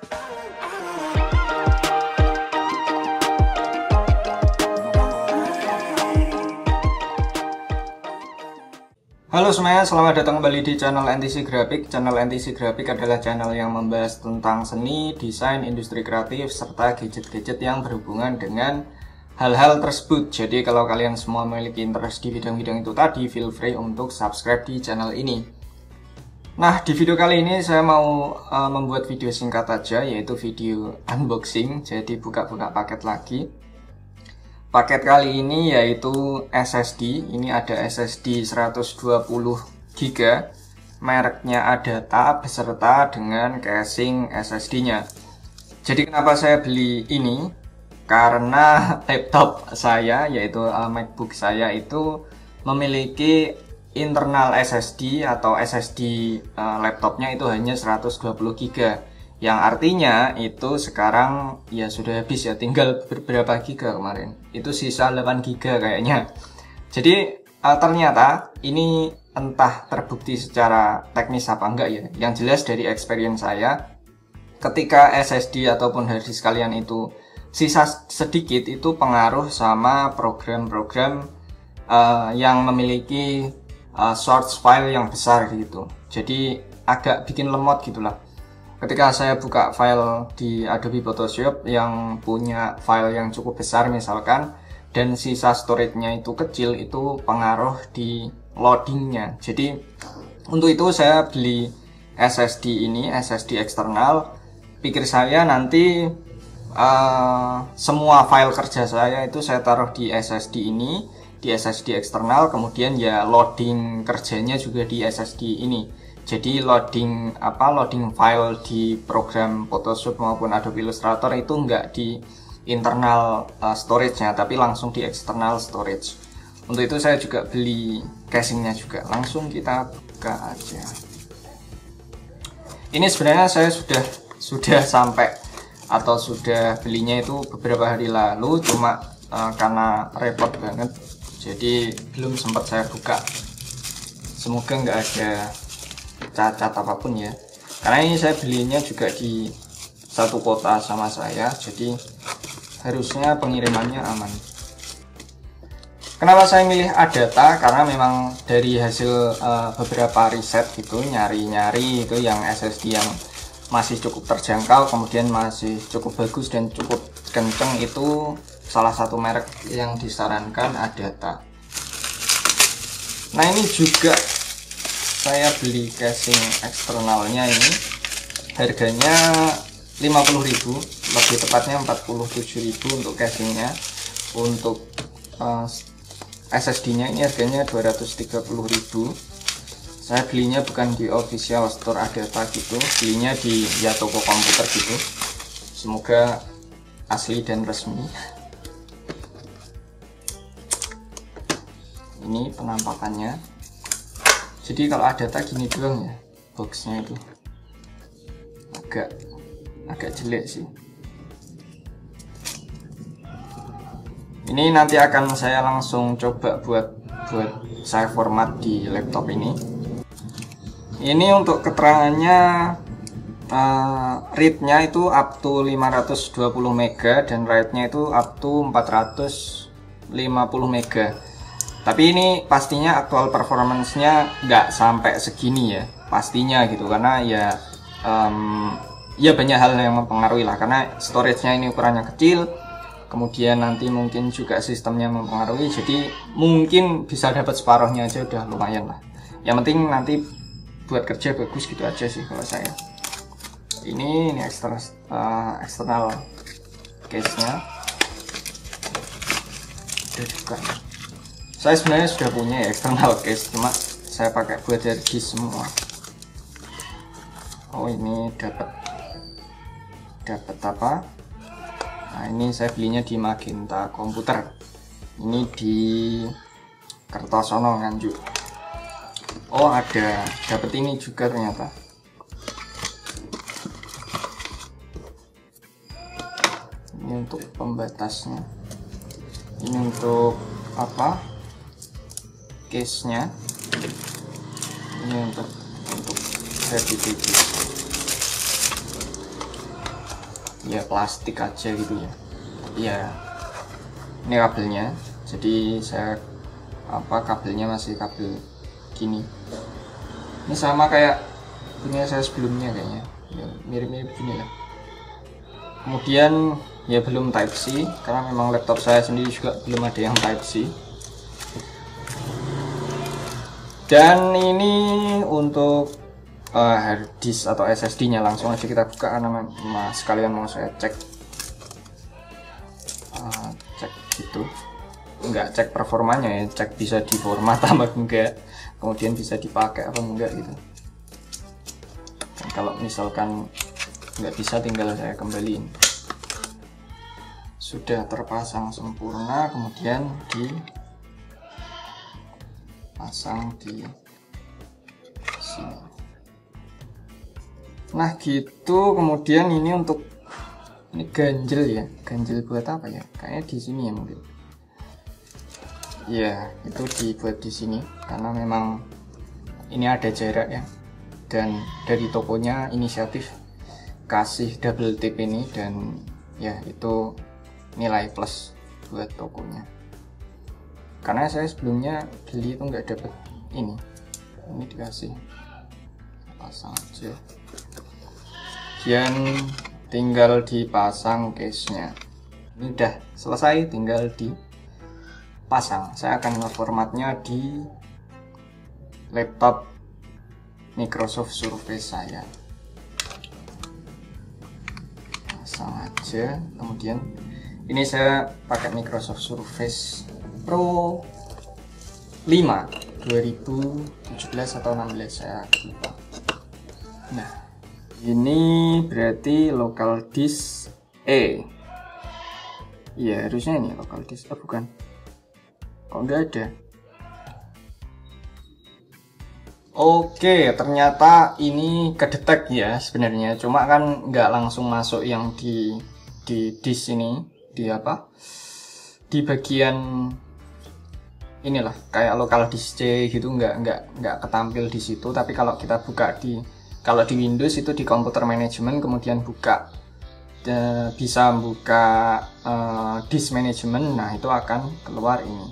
Halo semuanya, selamat datang kembali di channel NTC Graphic. Channel NTC Graphic adalah channel yang membahas tentang seni, desain, industri kreatif, serta gadget-gadget yang berhubungan dengan hal-hal tersebut. Jadi kalau kalian semua memiliki interest di bidang-bidang itu tadi, feel free untuk subscribe di channel ini. Nah, di video kali ini saya mau membuat video singkat aja, yaitu video unboxing. Jadi buka-buka paket lagi. Paket kali ini yaitu SSD. Ini ada SSD 120 GB, mereknya Adata beserta dengan casing SSD-nya. Jadi kenapa saya beli ini? Karena laptop saya, yaitu MacBook saya itu memiliki internal SSD atau SSD laptopnya itu hanya 120 GB. Yang artinya itu sekarang ya sudah habis ya, tinggal beberapa giga kemarin. Itu sisa 8 giga kayaknya. Jadi ternyata ini entah terbukti secara teknis apa enggak ya. Yang jelas dari experience saya, ketika SSD ataupun hard disk kalian itu sisa sedikit, itu pengaruh sama program-program yang memiliki source file yang besar gitu. Jadi agak bikin lemot gitulah. Ketika saya buka file di Adobe Photoshop yang punya file yang cukup besar misalkan, dan sisa storage-nya itu kecil, itu pengaruh di loadingnya. Jadi untuk itu saya beli SSD ini, SSD eksternal. Pikir saya nanti semua file kerja saya itu saya taruh di SSD ini, di SSD eksternal, kemudian ya loading kerjanya juga di SSD ini. Jadi loading file di program Photoshop maupun Adobe Illustrator itu enggak di internal storage-nya, tapi langsung di external storage. Untuk itu saya juga beli casingnya juga. Langsung kita buka aja. Ini sebenarnya saya sudah sampai atau sudah belinya itu beberapa hari lalu, cuma karena repot banget jadi belum sempat saya buka. Semoga nggak ada cacat apapun ya, karena ini saya belinya juga di satu kota sama saya, jadi harusnya pengirimannya aman. Kenapa saya milih Adata? Karena memang dari hasil beberapa riset gitu, nyari-nyari itu yang SSD yang masih cukup terjangkau, kemudian masih cukup bagus dan cukup kenceng, itu salah satu merek yang disarankan Adata. Nah, ini juga saya beli casing eksternalnya, ini harganya 50.000, lebih tepatnya 47.000 untuk casingnya. Untuk SSD nya ini harganya 230.000. Saya belinya bukan di official store Adata gitu, belinya di ya toko komputer gitu. Semoga asli dan resmi. Ini penampakannya. Jadi kalau Adata gini doang ya boxnya, itu agak jelek sih. Ini nanti akan saya langsung coba buat saya format di laptop ini. Ini untuk keterangannya, read-nya itu up to 520 MB dan write-nya itu up to 450 MB. Tapi ini pastinya aktual performance-nya nggak sampai segini ya, pastinya gitu, karena ya banyak hal yang mempengaruhi lah, karena storage-nya ini ukurannya kecil, kemudian nanti mungkin juga sistemnya mempengaruhi, jadi mungkin bisa dapat separuhnya aja udah lumayan lah. Yang penting nanti buat kerja bagus gitu aja sih kalau saya. Ini eksternal case-nya udah dibuka. Saya sebenarnya sudah punya ya external case, cuma saya pakai buat hard disk semua. Oh, ini dapat apa? Nah, ini saya belinya di Magenta Komputer. Ini di Kertosono Nganjuk. Oh, dapat ini juga ternyata. Ini untuk pembatasnya. Ini untuk apa? Case-nya. Ini untuk heavy duty. ya plastik aja gitu ya. Ya ini kabelnya, jadi saya kabelnya masih kabel gini. Ini sama kayak punya saya sebelumnya kayaknya, ya, mirip-mirip gini lah. Kemudian ya belum Type C, karena memang laptop saya sendiri juga belum ada yang Type C. Dan ini untuk hard disk atau SSD nya, langsung aja kita buka karena sekalian mau saya cek gitu, nggak cek performanya ya, cek bisa diformat apa enggak, kemudian bisa dipakai apa enggak gitu. Dan kalau misalkan nggak bisa, tinggal saya kembaliin. Sudah terpasang sempurna, kemudian dipasang di sini. Nah gitu. Kemudian ini untuk ini ganjel ya, ganjel buat apa ya, kayaknya di sini ya mungkin ya, itu dibuat di sini karena memang ini ada jarak ya, dan dari tokonya inisiatif kasih double tip ini, dan ya itu nilai plus buat tokonya, karena saya sebelumnya beli itu nggak dapet ini dikasih. Pasang aja, dan tinggal dipasang case-nya. Ini udah selesai, tinggal dipasang. Saya akan ngeformatnya di laptop Microsoft Surface saya. Pasang aja. Kemudian ini saya pakai Microsoft Surface Pro 5 2017 atau 16, saya lupa. Nah, ini berarti local disk E. Iya, harusnya ini local disk. Bukan. Kok nggak ada? Oke, ternyata ini kedetek ya sebenarnya. Cuma kan nggak langsung masuk yang di disk ini, di bagian inilah kayak local disk C gitu, nggak ketampil di situ. Tapi kalau kita buka kalau di Windows itu di komputer manajemen, kemudian bisa buka disk management, nah itu akan keluar ini.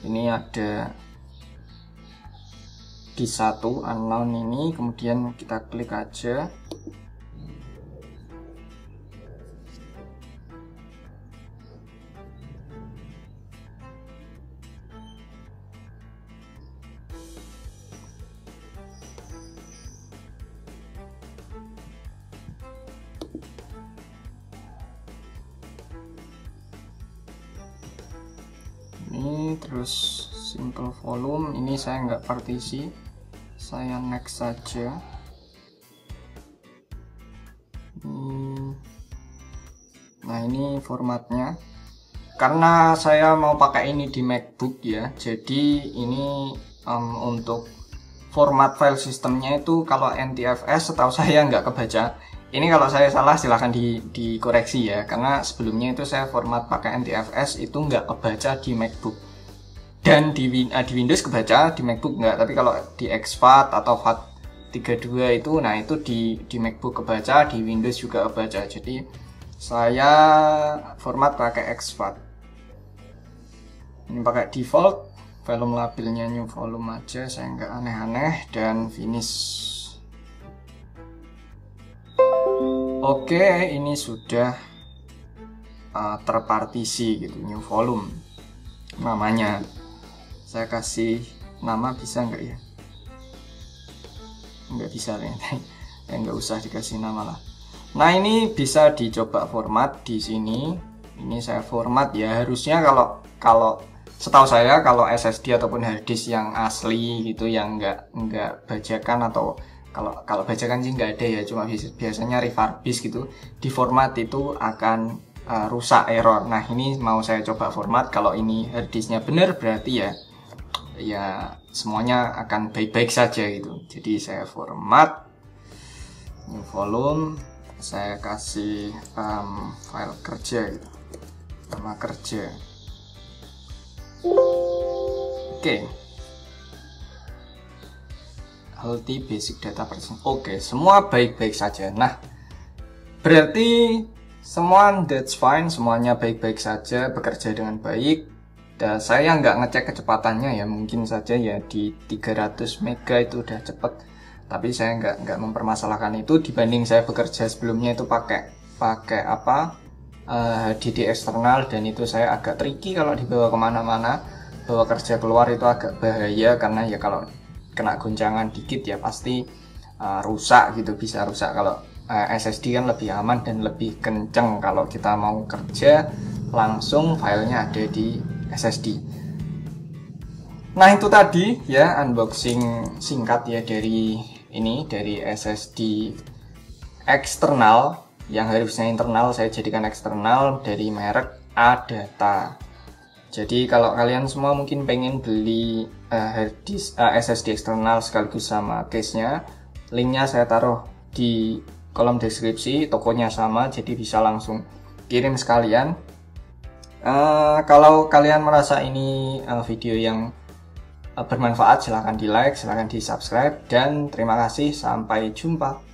Ini ada disk 1 unknown ini, kemudian kita klik aja. Ini terus simple volume, ini saya nggak partisi, saya next saja. Nah ini formatnya, karena saya mau pakai ini di MacBook ya, jadi ini untuk format file sistemnya itu kalau NTFS setahu saya nggak kebaca. Ini kalau saya salah silahkan dikoreksi ya, karena sebelumnya itu saya format pakai NTFS itu nggak kebaca di MacBook, dan di Windows kebaca, di MacBook nggak. Tapi kalau di exFAT atau FAT32 itu, nah itu di MacBook kebaca, di Windows juga kebaca. Jadi saya format pakai exFAT. Ini pakai default, volume labelnya new volume aja, saya nggak aneh-aneh, dan finish. Oke, ini sudah terpartisi gitu, new volume namanya. Saya kasih nama, bisa nggak ya? Nggak bisa ternyata. Ya nggak usah dikasih nama lah. Nah ini bisa dicoba format di sini. Ini saya format ya, harusnya kalau setahu saya kalau SSD ataupun hard disk yang asli gitu, yang nggak bajakan, atau kalau bajakan sih nggak ada ya, cuma biasanya refurbish gitu, di format itu akan rusak, error. Nah ini mau saya coba format, kalau ini hard disknya benar berarti ya semuanya akan baik-baik saja gitu. Jadi saya format new volume, saya kasih file kerja gitu, nama kerja. Oke. Healthy basic data person. Oke, semua baik-baik saja. Nah, Berarti semua that's fine, semuanya baik-baik saja, bekerja dengan baik. Dan saya nggak ngecek kecepatannya ya, mungkin saja ya di 300 mega itu udah cepet. Tapi saya nggak mempermasalahkan itu dibanding saya bekerja sebelumnya itu pakai HDD eksternal, dan itu saya agak tricky kalau dibawa kemana-mana. Bawa kerja keluar itu agak bahaya karena ya kalau kena goncangan dikit ya pasti rusak gitu, bisa rusak. Kalau SSD kan lebih aman dan lebih kenceng kalau kita mau kerja langsung filenya ada di SSD. Nah itu tadi ya unboxing singkat ya dari SSD eksternal yang harusnya internal saya jadikan eksternal dari merek ADATA. Jadi kalau kalian semua mungkin pengen beli SSD eksternal sekaligus sama case-nya, linknya saya taruh di kolom deskripsi, tokonya sama, jadi bisa langsung kirim sekalian. Kalau kalian merasa ini video yang bermanfaat, silahkan di like, silahkan di subscribe, dan terima kasih, sampai jumpa.